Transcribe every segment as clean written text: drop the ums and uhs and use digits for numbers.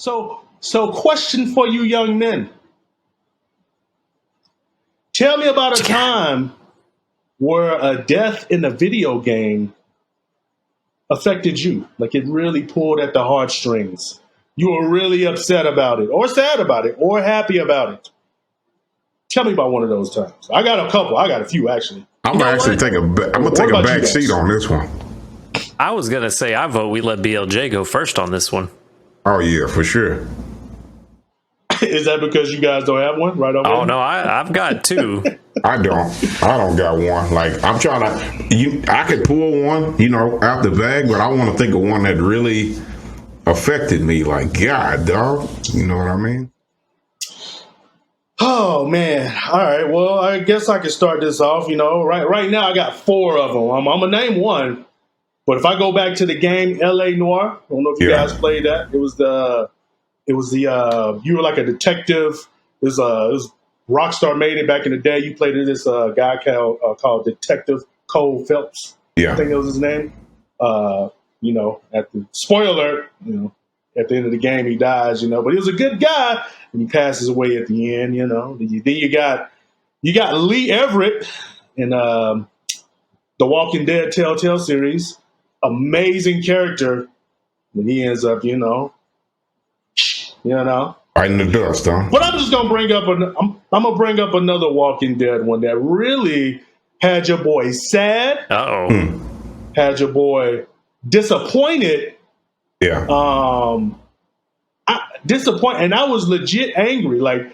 So question for you young men. Tell me about a time where a death in a video game affected you. Like it really pulled at the heartstrings. You were really upset about it, or sad about it, or happy about it. Tell me about one of those times. I got a couple. I got a few actually. I'm gonna take a back seat on this one. I was gonna say I vote we let BLJ go first on this one. Oh yeah, for sure. Is that because you guys don't have one right over? Oh no, I've got two. I don't got one. Like I'm trying to. I could pull one, out the bag, but I want to think of one that really affected me. Like God, dog. You know what I mean? Oh man! All right. Well, I guess I can start this off. Right now I got four of them. I'm gonna name one, but if I go back to the game L.A. Noire, I don't know if you guys played that. It was the you were like a detective. It was Rockstar made it back in the day. You played this guy called Detective Cole Phelps. Yeah, I think that was his name. At the spoiler alert, at the end of the game he dies. But he was a good guy, and he passes away at the end. Then you got Lee Everett in the Walking Dead Telltale series. Amazing character, and he ends up, right in the dust, huh? But I'm just gonna bring up I'm gonna bring up another Walking Dead one that really had your boy sad. Had your boy disappointed. Yeah. Disappointed, and I was legit angry. Like,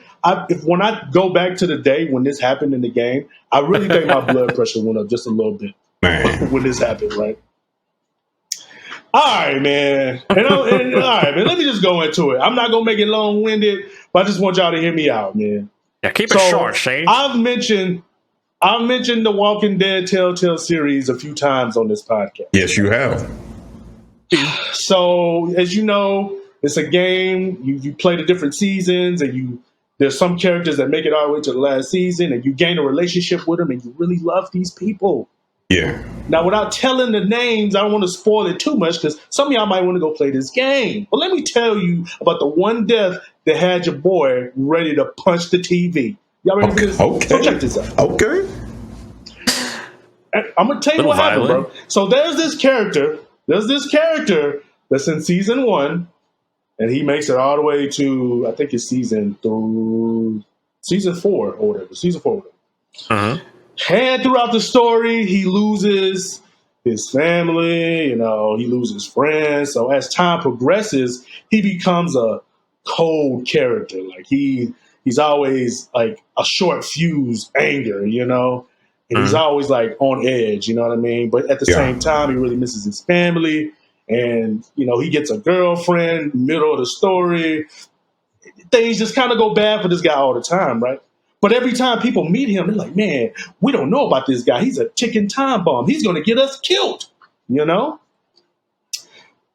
when I go back to the day when this happened in the game, I really think my blood pressure went up just a little bit when this happened. Right. All right, man. All right, man. Let me just go into it. I'm not gonna make it long-winded, but I just want y'all to hear me out, man. Yeah, keep it short, Shane. I've mentioned the Walking Dead Telltale series a few times on this podcast. Yes, you have. So, as you know, it's a game. You play the different seasons, and there's some characters that make it all the way to the last season, and you gain a relationship with them, and you really love these people. Yeah. Now, without telling the names, I don't want to spoil it too much because some of y'all might want to go play this game. But let me tell you about the one death that had your boy ready to punch the TV. Y'all ready for this? Okay. So check this out. Okay. I'm going to tell you what happened, bro. So there's this character that's in season 1, and he makes it all the way to, I think it's season 4 or whatever. Season 4 or whatever. Uh-huh. And throughout the story, he loses his family, he loses friends. So as time progresses, he becomes a cold character. Like he's always like a short fuse anger, and he's always like on edge, you know what I mean? But at the same time, he really misses his family, and he gets a girlfriend, middle of the story. Things just kind of go bad for this guy all the time, right? But every time people meet him, they're like, man, we don't know about this guy. He's a ticking time bomb. He's going to get us killed,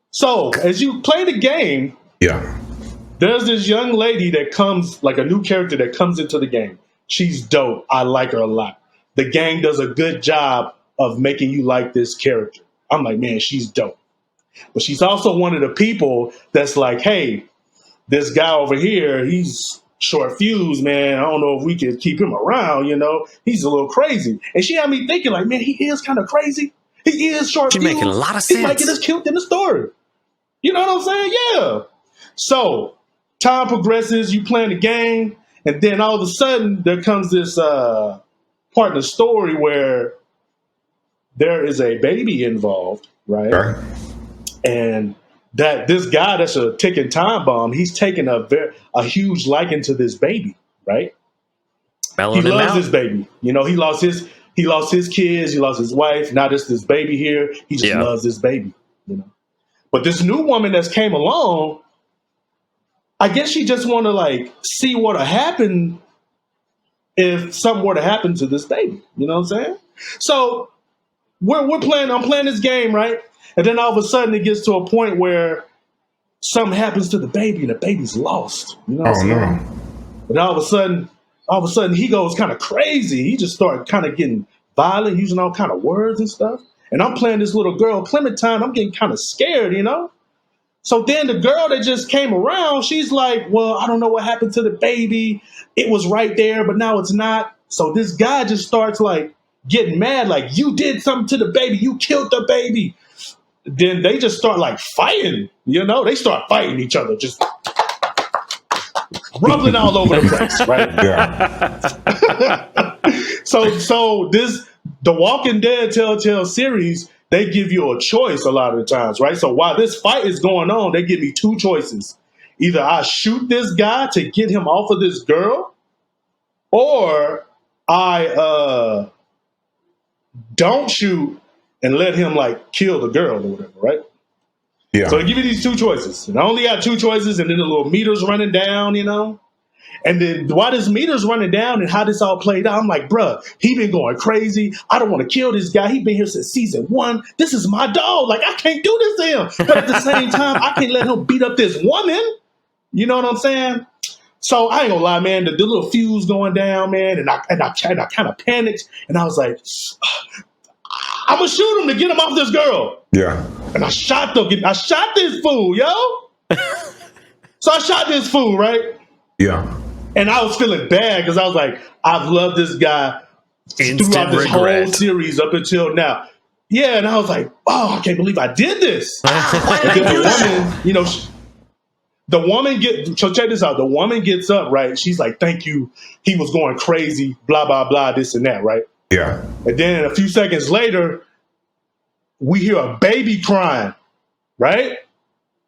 So as you play the game, there's this young lady that comes, like a new character that comes into the game. She's dope. I like her a lot. The game does a good job of making you like this character. I'm like, man, she's dope. But she's also one of the people that's like, hey, this guy over here, he's short fuse, man. I don't know if we can keep him around, He's a little crazy. And she had me thinking, like, man, he is kind of crazy. He is short fuse. Making a lot of sense. He might get us killed in the story. You know what I'm saying? Yeah. So time progresses, you playing the game, and then all of a sudden there comes this part in the story where there is a baby involved, right? Sure. And that this guy that's a ticking time bomb, he's taking a huge liking to this baby, right? He loves this baby. He lost his kids, he lost his wife. Now this baby here, he just loves this baby. But this new woman that's came along, I guess she just want to like see what would happen if something were to happen to this baby. You know what I'm saying? So I'm playing this game, right? And then all of a sudden it gets to a point where something happens to the baby and the baby's lost. You know what I'm saying? No. But all of a sudden he goes kind of crazy. He just started kind of getting violent, using all kind of words and stuff. And I'm playing this little girl, Clementine. I'm getting kind of scared, So then the girl that just came around, she's like, well, I don't know what happened to the baby. It was right there, but now it's not. So this guy just starts like getting mad, like, you did something to the baby. You killed the baby. Then they just start like fighting, they start fighting each other, just rumbling all over the place, right? Yeah. So the Walking Dead Telltale series, they give you a choice a lot of the times, right? So while this fight is going on, they give me two choices. Either I shoot this guy to get him off of this girl, or I don't shoot and let him like kill the girl or whatever, right? Yeah. So they give you these two choices. And I only got two choices, and then the little meter's running down, And then while this meter's running down and how this all played out, I'm like, bruh, he been going crazy. I don't want to kill this guy. He been here since season 1. This is my dog. Like, I can't do this to him. But at the same time, I can't let him beat up this woman. You know what I'm saying? So I ain't gonna lie, man, the little fuse going down, man, and I kind of panicked, and I was like, I'm gonna shoot him to get him off this girl. Yeah. And I shot this fool, yo. So I shot this fool, right? Yeah. And I was feeling bad because I was like, I've loved this guy throughout this whole series up until now. Yeah, and I was like, oh, I can't believe I did this. And then the woman, so check this out. The woman gets up, right? She's like, thank you. He was going crazy, blah, blah, blah, this and that, right? Yeah. And then a few seconds later, we hear a baby crying, right?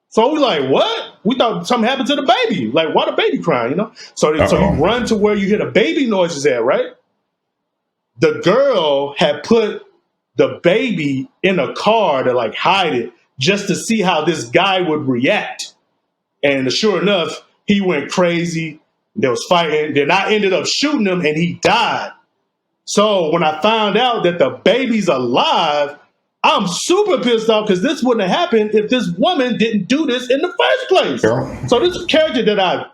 So we like, what? We thought something happened to the baby. Like, why the baby crying, So you run to where you hear the baby noises at, right? The girl had put the baby in a car to like hide it just to see how this guy would react. And sure enough, he went crazy. There was fighting. Then I ended up shooting him and he died. So when I found out that the baby's alive, I'm super pissed off because this wouldn't have happened if this woman didn't do this in the first place. Yeah. So this character that I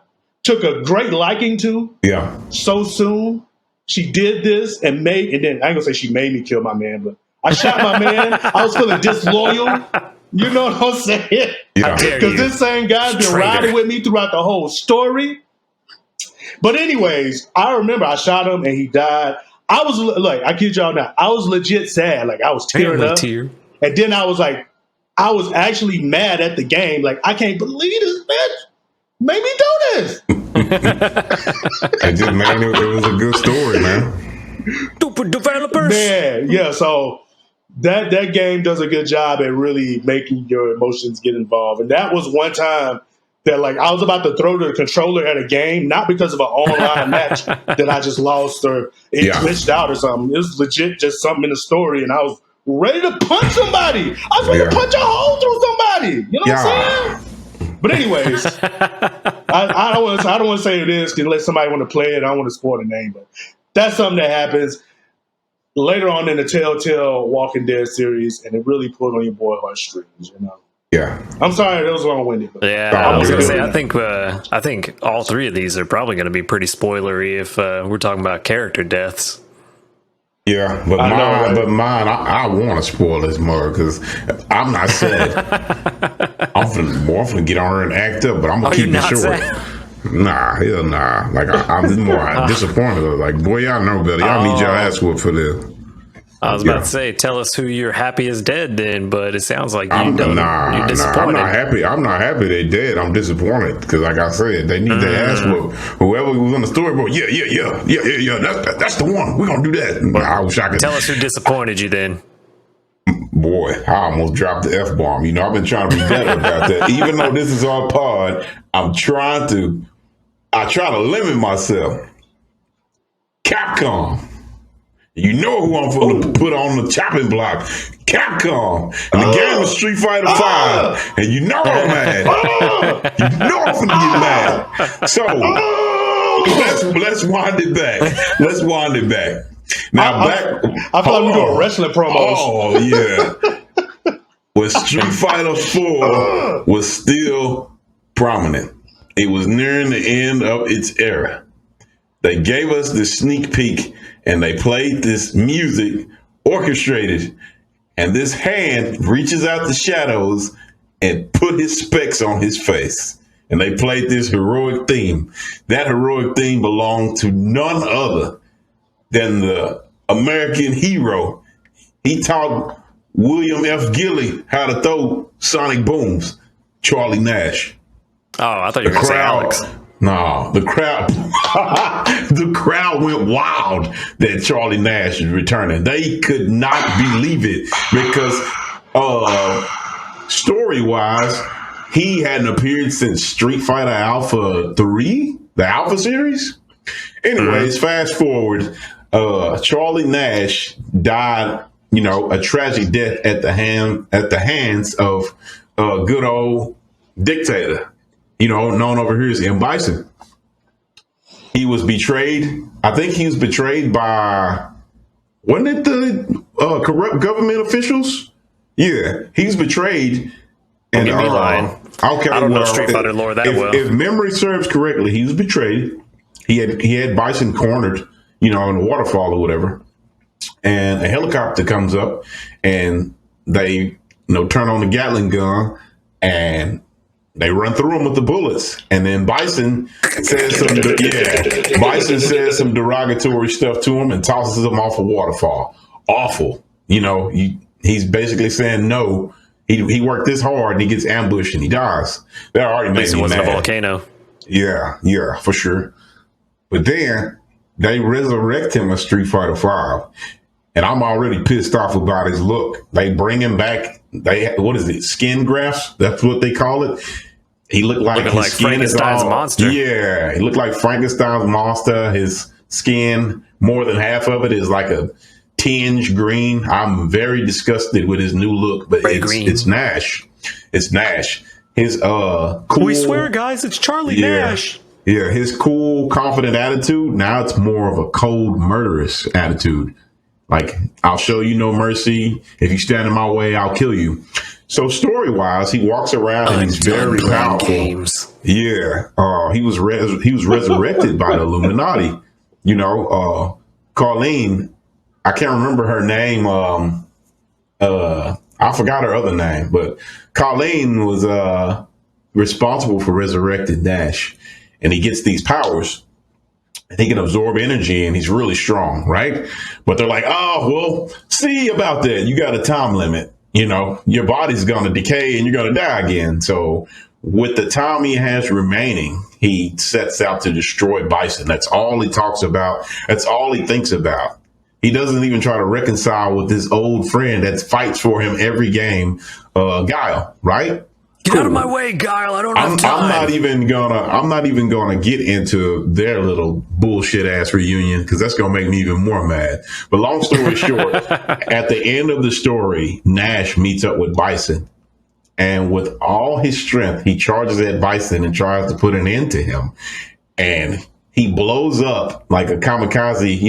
took a great liking to so soon, she did this and then I ain't gonna say she made me kill my man, but I shot my man. I was feeling disloyal. You know what I'm saying? Yeah. Because this same guy's been riding with me throughout the whole story. But anyways, I remember I shot him and he died. I was like, I kid y'all not, I was legit sad. Like I was tearing up. And then I was like, I was actually mad at the game. Like, I can't believe this bitch made me do this. It just made it was a good story, man. Stupid developers. Man, yeah, so that game does a good job at really making your emotions get involved. And that was one time that like I was about to throw the controller at a game, not because of an online match that I just lost or it glitched out or something. It was legit just something in the story, and I was ready to punch somebody. I was ready to punch a hole through somebody. You know what I'm saying? But anyways, I don't want to say it is unless somebody want to play it. I don't want to spoil the name, but that's something that happens later on in the Telltale Walking Dead series, and it really pulled on your boy heartstrings, Yeah. I'm sorry, that was long-winded. Yeah, I was going to say, I think all three of these are probably going to be pretty spoilery if we're talking about character deaths. Yeah, but mine, I want to spoil this more because I'm not sad. I'm finna get on her and act up, but I'm gonna keep it short. Nah, hell nah. Like I'm just more disappointed. Like, boy, y'all know better. Y'all need your ass whooped for this. I was about to say, tell us who you're happy is dead then, but it sounds like you're disappointed. I'm not happy. I'm not happy they dead. I'm disappointed because, like I said, they need their ass whooped. Whoever was on the storyboard, yeah. That's the one. We're gonna do that. I wish I could. Tell us who disappointed you then. Boy, I almost dropped the F-bomb. I've been trying to be better about that. Even though this is our pod, I try to limit myself. Capcom. You know who I'm going to put on the chopping block. Capcom. And the game was Street Fighter V. And you know I'm mad. You know I'm finna get mad. So, let's wind it back. Now, I feel like we're doing wrestling promos. Oh, yeah. When Street Fighter 4 was still prominent, it was nearing the end of its era. They gave us the sneak peek and they played this music orchestrated, and this hand reaches out the shadows and put his specs on his face. And they played this heroic theme. That heroic theme belonged to none other than the American hero. He taught William F. Gilly how to throw sonic booms, Charlie Nash. Oh, I thought you were going to say Alex. No, the crowd, the crowd went wild that Charlie Nash is returning. They could not believe it because, story-wise, he hadn't appeared since Street Fighter Alpha 3, the Alpha series. Anyways, fast forward, Charlie Nash died, a tragic death at the hands of a good old dictator. Known over here as M. Bison. He was betrayed. I think he was betrayed by, wasn't it the corrupt government officials? Yeah, he's betrayed. And be lying. Okay, I don't know Street Fighter lore that well. If memory serves correctly, he was betrayed. He had Bison cornered, in a waterfall or whatever. And a helicopter comes up, and they, turn on the Gatling gun, and they run through him with the bullets, and then Bison says some derogatory stuff to him and tosses him off a waterfall. Awful, he's basically saying no. He worked this hard and he gets ambushed and he dies. That already makes me mad. It wasn't a volcano. Yeah, for sure. But then they resurrect him in Street Fighter V, and I'm already pissed off about his look. They bring him back. What is it? Skin grafts? That's what they call it. He looked like his skin Frankenstein's monster. Yeah, he looked like Frankenstein's monster. His skin, more than half of it is like a tinge green. I'm very disgusted with his new look, but it's Nash. It's Nash. His cool. We swear, guys, it's Charlie Nash. Yeah, his cool, confident attitude. Now it's more of a cold, murderous attitude. Like, I'll show you no mercy. If you stand in my way, I'll kill you. So story-wise, he walks around and he's very powerful. Games. Yeah, he was resurrected by the Illuminati. Colleen, I can't remember her name. I forgot her other name, but Colleen was responsible for resurrecting Nash, and he gets these powers. He can absorb energy and he's really strong, right? But they're like, oh, well, see about that. You got a time limit. Your body's going to decay and you're going to die again. So with the time he has remaining, he sets out to destroy Bison. That's all he talks about. That's all he thinks about. He doesn't even try to reconcile with his old friend that fights for him every game, Guile, right? Get out of my way, Guile. I don't have time. I'm not even gonna get into their little bullshit ass reunion because that's gonna make me even more mad. But long story short, at the end of the story, Nash meets up with Bison, and with all his strength, he charges at Bison and tries to put an end to him. And he blows up like a kamikaze,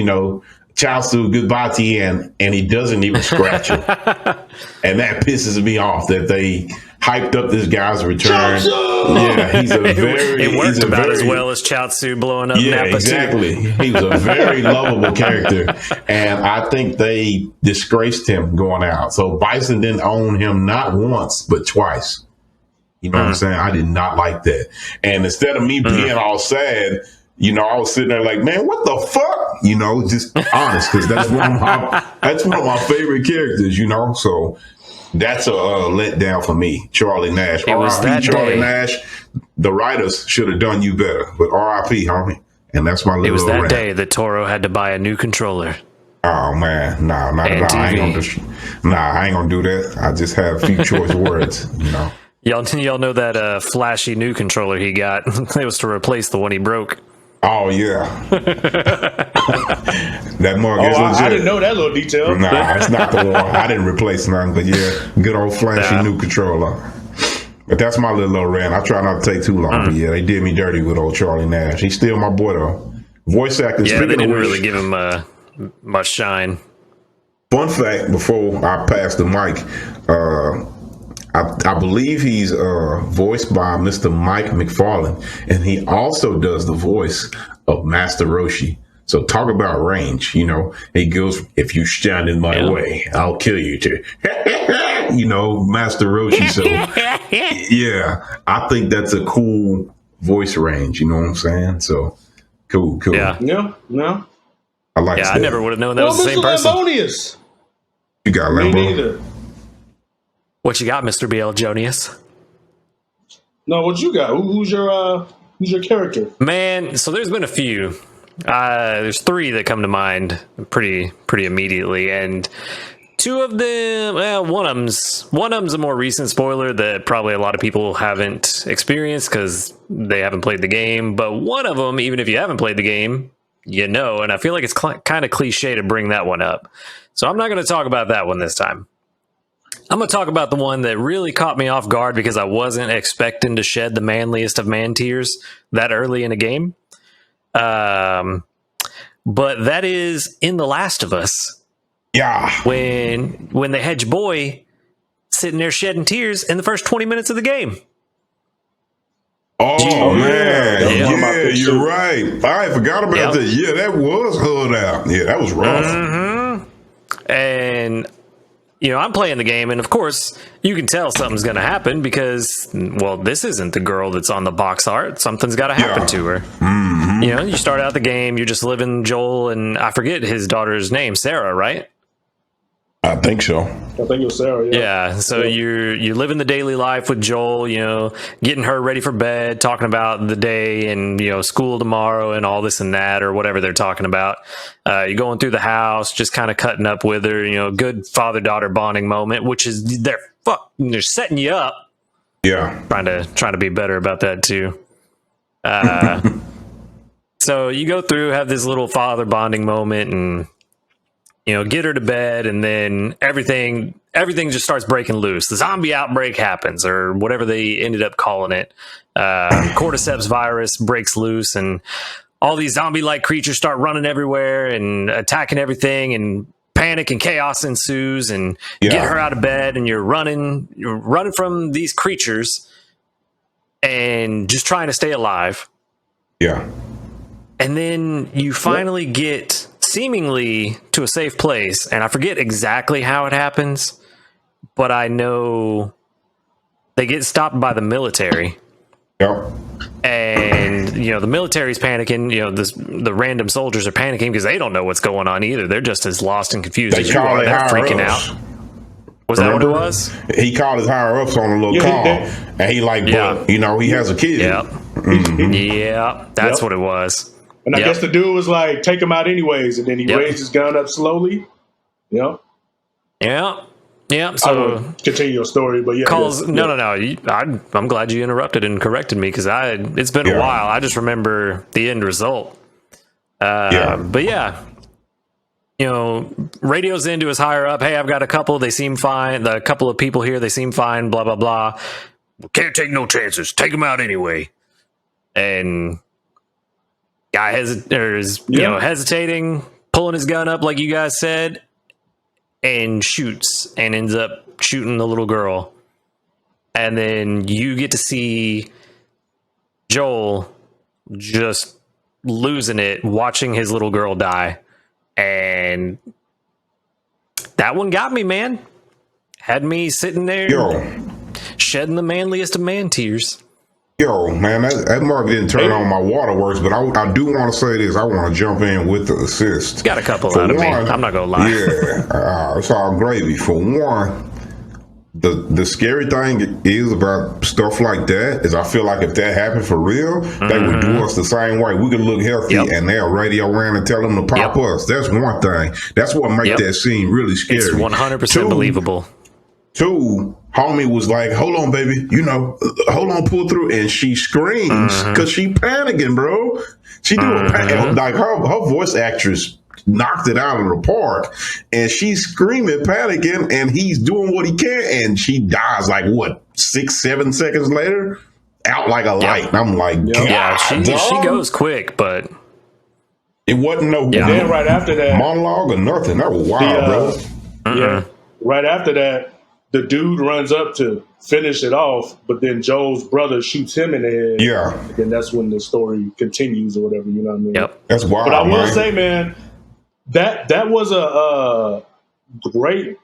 Chaozu, goodbye to you, and he doesn't even scratch him. And that pisses me off that they hyped up this guy's return. Yeah, he's a very... It worked about as well as Chaozu blowing up Yeah, Nappa exactly. He was a very lovable character. And I think they disgraced him going out. So Bison didn't own him not once, but twice. You know what I'm saying? I did not like that. And instead of me being all sad... I was sitting there like, man, what the fuck? Just honest, because that's one of my favorite characters. So that's a letdown for me, Charlie Nash. R.I.P. Charlie Nash. The writers should have done you better, but R.I.P. homie. And that's my little. It was that rant. day that Toro had to buy a new controller. Oh man, nah, not at all. I ain't gonna do that. I just have a few choice words. Y'all know that flashy new controller he got? It was to replace the one he broke. Oh yeah, that mug is legit. I didn't know that little detail. Nah, it's not the one. I didn't replace none, but yeah, good old flashy new controller. But that's my little rant. I try not to take too long. But yeah, they did me dirty with old Charlie Nash. He's still my boy though. Voice acting. Yeah, they didn't really give him much shine. Fun fact: before I pass the mic, I believe he's voiced by Mr. Mike McFarlane, and he also does the voice of Master Roshi. So talk about range, he goes, if you stand in my way, I'll kill you too. Master Roshi. So yeah, I think that's a cool voice range. You know what I'm saying? So cool. Yeah. No. I like Yeah, that. I never would have known that was the same Mr. person. Lambonius. You got Me Lambo? neither. What you got, Mr. BL Jonius? No, what you got? Who's your character? Man, so there's been a few. There's three that come to mind pretty immediately, and two of them, well, one of them's a more recent spoiler that probably a lot of people haven't experienced because they haven't played the game. But one of them, even if you haven't played the game, and I feel like it's kind of cliche to bring that one up. So I'm not going to talk about that one this time. I'm going to talk about the one that really caught me off guard because I wasn't expecting to shed the manliest of man tears that early in a game. But that is in The Last of Us. Yeah. When they had your boy sitting there shedding tears in the first 20 minutes of the game. Oh, man. Yeah, you're right. I forgot about that. Yeah, that was hood out. Yeah, that was rough. Mm-hmm. And I'm playing the game, and of course, you can tell something's going to happen because, well, this isn't the girl that's on the box art. Something's got to happen to her. Mm-hmm. You start out the game, you're just living Joel, and I forget his daughter's name, Sarah, right? I think so. I think it was Sarah. Yeah. So you're living the daily life with Joel, getting her ready for bed, talking about the day and, school tomorrow and all this and that, or whatever they're talking about. You're going through the house, just kind of cutting up with her, good father-daughter bonding moment, which is they're setting you up. Yeah. Trying to be better about that too. So you go through, have this little father bonding moment and, get her to bed, and then everything just starts breaking loose. The zombie outbreak happens, or whatever they ended up calling it. Cordyceps virus breaks loose, and all these zombie-like creatures start running everywhere and attacking everything, and panic and chaos ensues. And you get her out of bed, and you're running from these creatures, and just trying to stay alive. Yeah. And then you finally get seemingly to a safe place, and I forget exactly how it happens, but I know they get stopped by the military. Yep. And the military's panicking. The random soldiers are panicking because they don't know what's going on either. They're just as lost and confused as you are. They're freaking out. Was that what it was? He called his higher ups on a little call, and he but he has a kid. Yep. Mm-hmm. Yeah, that's what it was. And I guess the dude was like, take him out anyways. And then he raised his gun up slowly. Yeah. So continue your story, but No. I'm glad you interrupted and corrected me because it's been a while. I just remember the end result. But radios into his higher up. Hey, I've got a couple. They seem fine. The couple of people here, they seem fine. Blah blah blah. Can't take no chances. Take them out anyway. And guy is hesitating, pulling his gun up like you guys said, and shoots and ends up shooting the little girl. And then you get to see Joel just losing it, watching his little girl die. And that one got me, man. Had me sitting there shedding the manliest of man tears. Yo, man, that mark didn't turn on my waterworks, but I do want to say this. I want to jump in with the assist. Got a couple out of me. I'm not going to lie. Yeah, it's all gravy. For one, the scary thing is about stuff like that is I feel like if that happened for real, they would do us the same way. We could look healthy and they'll radio around and tell them to pop us. That's one thing. That's what makes that scene really scary. It's 100% believable. Two, homie was like, hold on, baby, hold on, pull through. And she screams because she panicking, bro. She doing like her voice actress knocked it out of the park, and she's screaming, panicking, and he's doing what he can, and she dies like 6-7 seconds later, out like a light. And I'm like, God, she goes quick, but it wasn't no then right after that monologue or nothing. That was wild, bro. Yeah, right after that, the dude runs up to finish it off, but then Joel's brother shoots him in the head. Yeah, and then that's when the story continues or whatever. You know what I mean? Yep, that's wild. But I will say, man, that was a great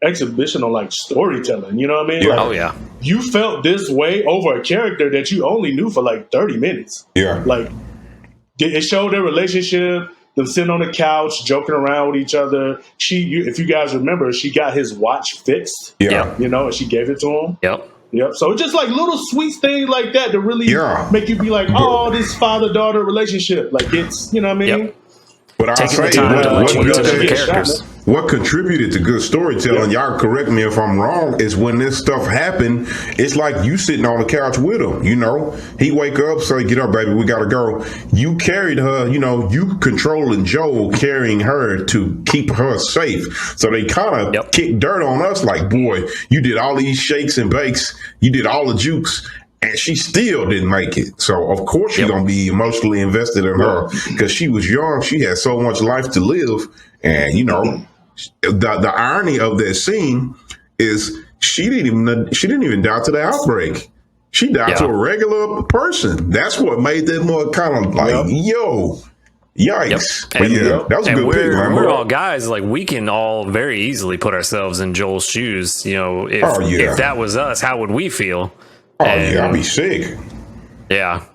exhibition on like storytelling. You know what I mean? Yeah. Like, Oh yeah. You felt this way over a character that you only knew for like 30 minutes. Yeah. Like it showed their relationship, them sitting on the couch, joking around with each other. If you guys remember, she got his watch fixed. Yeah. You know, and she gave it to him. Yep. Yep. So it's just like little sweet things like that really make you be like, oh, this father-daughter relationship. Like it's, you know what I mean? Yep. But I Taking say the time to let you get to know the characters. what contributed to good storytelling, y'all correct me if I'm wrong, is when this stuff happened, it's like you sitting on the couch with him, you know. He wake up, say, get up, baby, we gotta go. You carried her, you know, you controlling Joel, carrying her to keep her safe. So they kind of kick dirt on us like, boy, you did all these shakes and bakes, you did all the jukes, and she still didn't make it. So, of course, you're going to be emotionally invested in her because she was young. She had so much life to live. And, you know, the irony of that scene is she didn't even die to the outbreak. She died to a regular person. That's what made that more kind of like, yo, yikes. But that was a good pick, man. We're all guys, like we can all very easily put ourselves in Joel's shoes. You know, if that was us, how would we feel? I'd be sick. Yeah.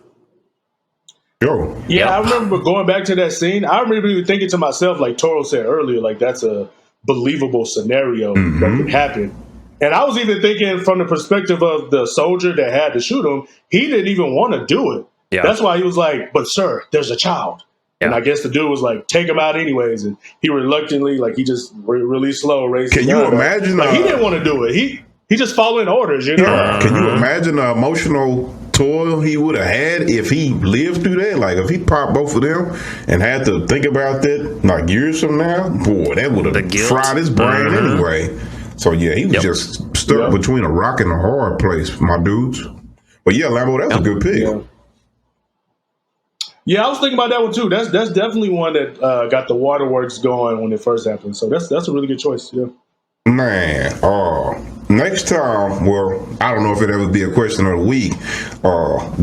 Yo. Yeah, I remember going back to that scene. I remember even thinking to myself, like Toro said earlier, like that's a believable scenario that could happen. And I was even thinking from the perspective of the soldier that had to shoot him, he didn't even want to do it. Yeah. That's why he was like, but sir, there's a child. Yeah. And I guess the dude was like, take him out anyways. And he reluctantly, like he just really slow raised Can you imagine? Like he didn't want to do it. He just following orders, you know? Yeah. Can you imagine the emotional toil he would have had if he lived through that? Like if he popped both of them and had to think about that like years from now, boy, that would have fried his brain anyway. So yeah, he was just stuck between a rock and a hard place, my dudes. But yeah, Lambo, that's a good pick. Yeah, I was thinking about that one too. That's definitely one that got the waterworks going when it first happened. So that's a really good choice. Yeah. Man, next time, well, I don't know if it ever be a question of the week.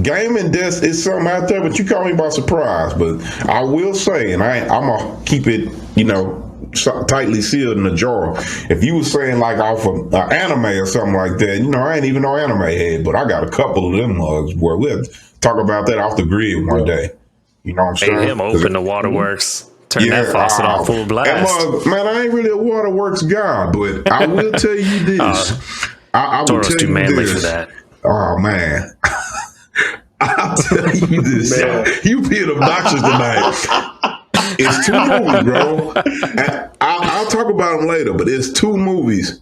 Game and death is something out there, but you caught me by surprise. But I will say, and I'm gonna keep it, you know, tightly sealed in a jar. If you were saying like off of anime or something like that, you know, I ain't even no anime head, but I got a couple of them mugs where we'll talk about that off the grid one day. You know what I'm saying? Made him open the waterworks. Turn that faucet on full blast. Man, I ain't really a waterworks guy, but I will tell you this. I will Toro's tell too you manly this. for that. Oh, man. I'll tell you this. You being obnoxious tonight. It's 2 movies, bro. And I'll talk about them later, but it's 2 movies.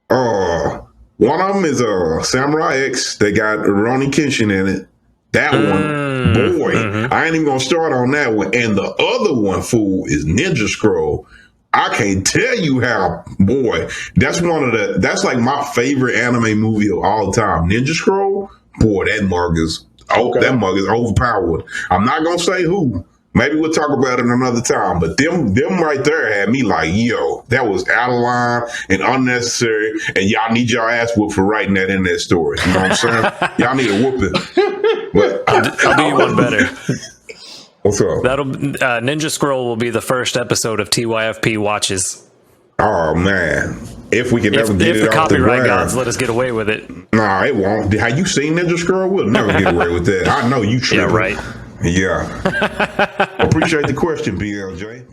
One of them is Samurai X. They got Rurouni Kenshin in it. That one, boy, I ain't even gonna start on that one. And the other one, fool, is Ninja Scroll. I can't tell you how, boy. That's like my favorite anime movie of all time. Ninja Scroll, boy, that mug is overpowered. I'm not gonna say who. Maybe we'll talk about it another time. But them right there had me like, yo, that was out of line and unnecessary. And y'all need your ass whooped for writing that in that story. You know what I'm saying? Y'all need a whooping. But I'll do you one better. What's up? Ninja Scroll will be the first episode of TYFP Watches. Oh man, if we can ever get it off the ground. If the copyright gods let us get away with it. Nah, it won't. Have you seen Ninja Scroll? We'll never get away with that. I know you tripping. Yeah, right. Yeah. Appreciate the question, BLJ.